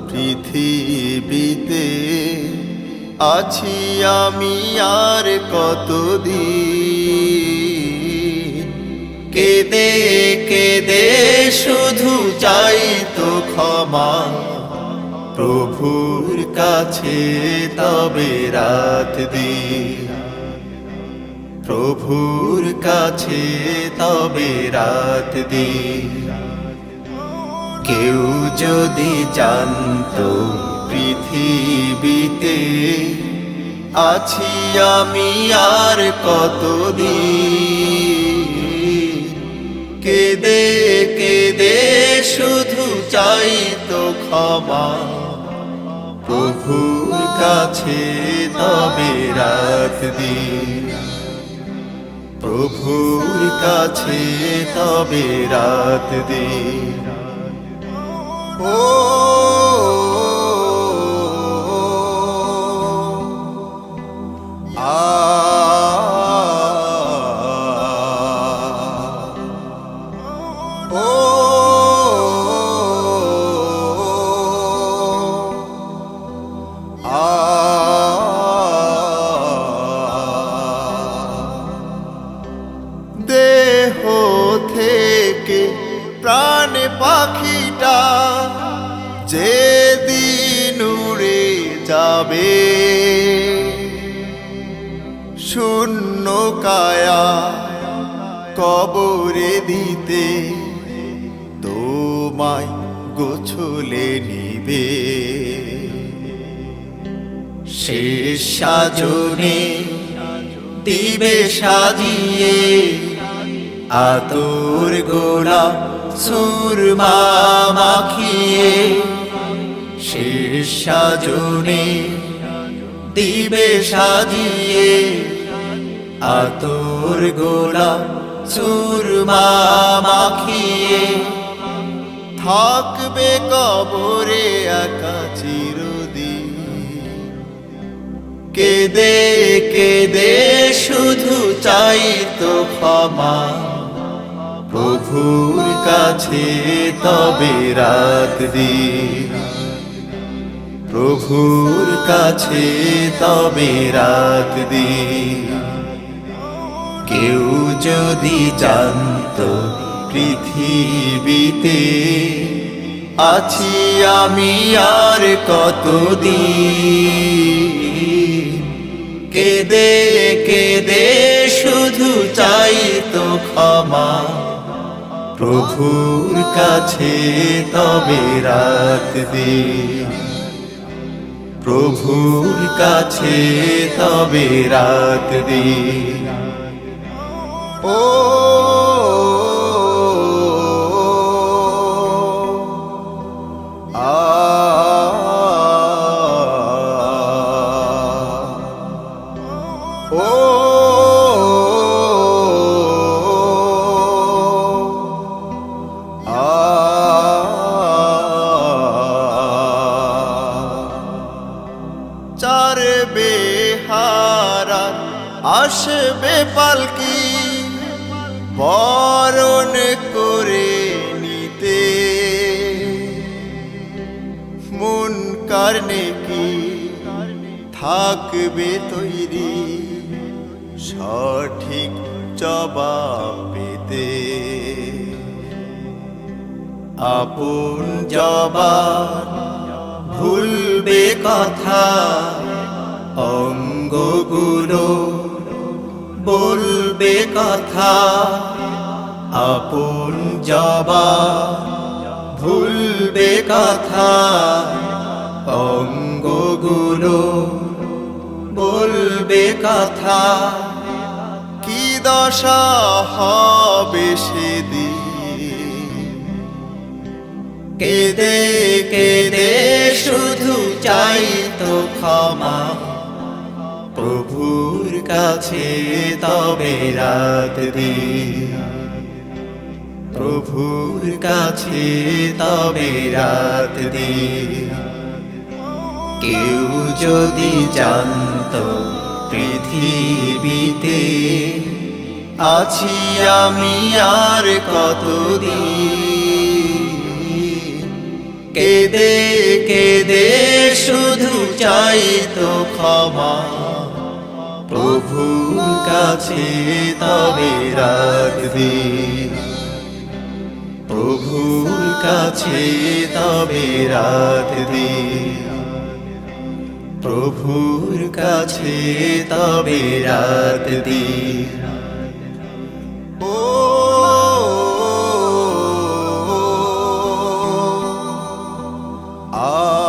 পৃথিবীতে আছি আমি আর কতদিন। কেঁদে কেঁদে শুধু চাই তো ক্ষমা প্রভুর কাছে তবে রাত দিন। প্রভুর কাছে তবে রাত দিন। কেউ যদি জানতো পৃথিবীতে আছি আমি আর কতদিন। কেঁদে কেঁদে শুধু চাই তো ক্ষমা প্রভুর কাছে তবে রাত দিন। প্রভুর কাছে তবে রাত দিন। ও দেহ থেকে প্রাণ পাখিটা যেদিন উড়ে যাবে, শূন্য কায়া কবরে দিতে তোমায় গোছলে নিবে। শেষ সাজনে দিবে সাজিয়ে আতর গোলাপ সুরমা মাখিয়ে। শেষ সাজনে দিবে সাজিয়ে আতর গোলাপ সুরমা মাখিয়ে। থাকবে কবরে একা চিরদিন। কেঁদে কেঁদে শুধু চাই তো ক্ষমা প্রভুর কাছে তবে রাত দিন। প্রভুর কাছে তবে রাত দিন। কেউ যদি জানতো পৃথিবীতে আছি আমি আর কতদিন। কেঁদে কেঁদে শুধু চাই তো ক্ষমা প্রভুর কাছে তবে রাত দিন। প্রভুর কাছে তবে রাত দিন। ও চার বেহারা আসবে পালকি বরণ করে নিতে। মুনকার নেকি থাকবে তৈরি সঠিক জবাব পেতে। আপন জবাব ভুলবে কথা অঙ্গগুলো বলবে কথা। আপন জবাব ভুলবে কথা অঙ্গগুলো বলবে কথা। কি দশা হবে সেদিন। কেঁদে কেঁদে শুধু চাই তো ক্ষমা প্রভুর কাছে তবে রাত দিন। প্রভুর কাছে তবে রাত দিন। কেউ যদি জানতো পৃথিবীতে আছি আমি আর কতদিন। কেঁদে কেঁদে শুধু চাই তো ক্ষমা প্রভুর কাছে তবে রাখবি প্রভুর কাছে তবে রাখবি প্রভুর কাছে তবে রাখবি ও আ